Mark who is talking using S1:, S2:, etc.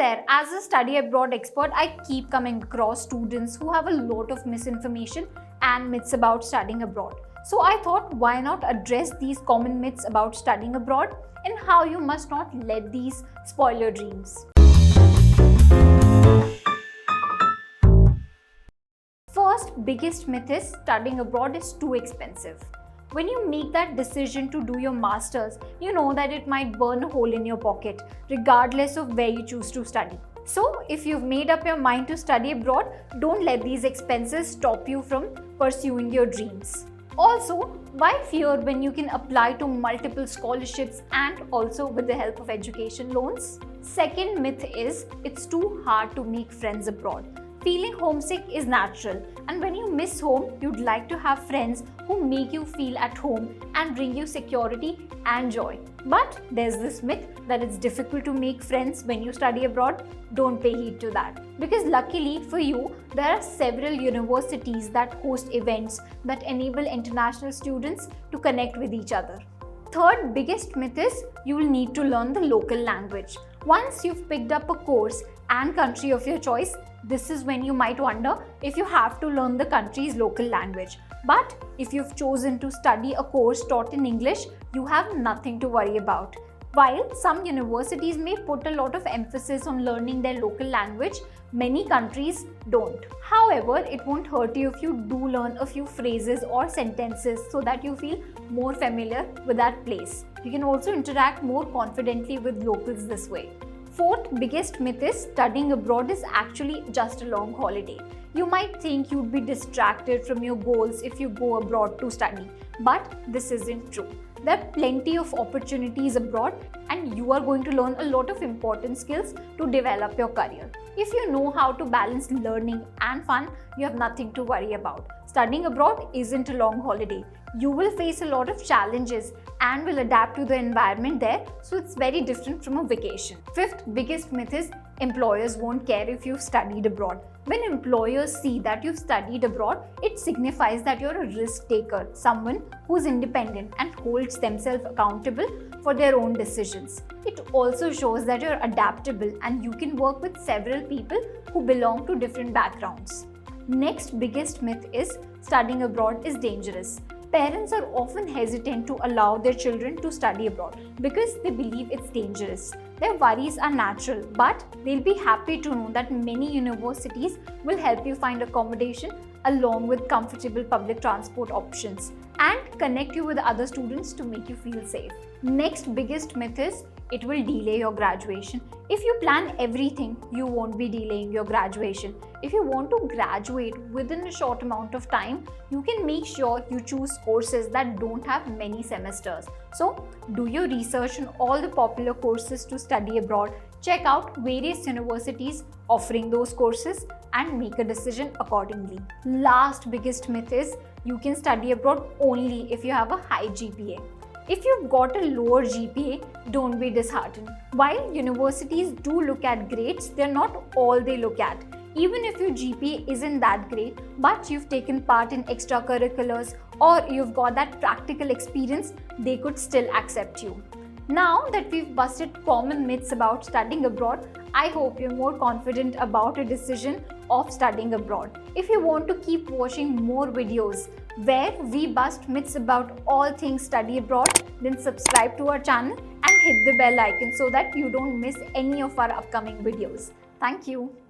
S1: there, as a study abroad expert, I keep coming across students who have a lot of misinformation and myths about studying abroad. So I thought, why not address these common myths about studying abroad and how you must not let these spoil your dreams. First biggest myth is studying abroad is too expensive. When you make that decision to do your masters, you know that it might burn a hole in your pocket, regardless of where you choose to study. So, if you've made up your mind to study abroad, don't let these expenses stop you from pursuing your dreams. Also, why fear when you can apply to multiple scholarships and also with the help of education loans? Second myth is it's too hard to make friends abroad. Feeling homesick is natural, and when you miss home, you'd like to have friends who make you feel at home and bring you security and joy. But there's this myth that it's difficult to make friends when you study abroad. Don't pay heed to that, because luckily for you, there are several universities that host events that enable international students to connect with each other. Third biggest myth is you will need to learn the local language. Once you've picked up a course and country of your choice, this is when you might wonder if you have to learn the country's local language. But if you've chosen to study a course taught in English, you have nothing to worry about. While some universities may put a lot of emphasis on learning their local language, many countries don't. However, it won't hurt you if you do learn a few phrases or sentences so that you feel more familiar with that place. You can also interact more confidently with locals this way. Fourth biggest myth is studying abroad is actually just a long holiday. You might think you'd be distracted from your goals if you go abroad to study, but this isn't true. There are plenty of opportunities abroad, and you are going to learn a lot of important skills to develop your career. If you know how to balance learning and fun, you have nothing to worry about. Studying abroad isn't a long holiday. You will face a lot of challenges and will adapt to the environment there, so it's very different from a vacation. Fifth biggest myth is employers won't care if you've studied abroad. When employers see that you've studied abroad, it signifies that you're a risk taker, someone who's independent and holds themselves accountable for their own decisions. It also shows that you're adaptable and you can work with several people who belong to different backgrounds. Next biggest myth is studying abroad is dangerous. Parents are often hesitant to allow their children to study abroad because they believe it's dangerous. Their worries are natural, but they'll be happy to know that many universities will help you find accommodation along with comfortable public transport options and connect you with other students to make you feel safe. Next biggest myth is it will delay your graduation. If you plan everything, you won't be delaying your graduation. If you want to graduate within a short amount of time, you can make sure you choose courses that don't have many semesters. So, do your research on all the popular courses to study abroad, check out various universities offering those courses and make a decision accordingly. Last biggest myth is you can study abroad only if you have a high GPA. If you've got a lower GPA, don't be disheartened. While universities do look at grades, they're not all they look at. Even if your GPA isn't that great, but you've taken part in extracurriculars or you've got that practical experience, they could still accept you. Now that we've busted common myths about studying abroad, I hope you're more confident about a decision of studying abroad. If you want to keep watching more videos where we bust myths about all things study abroad, then subscribe to our channel and hit the bell icon so that you don't miss any of our upcoming videos. Thank you.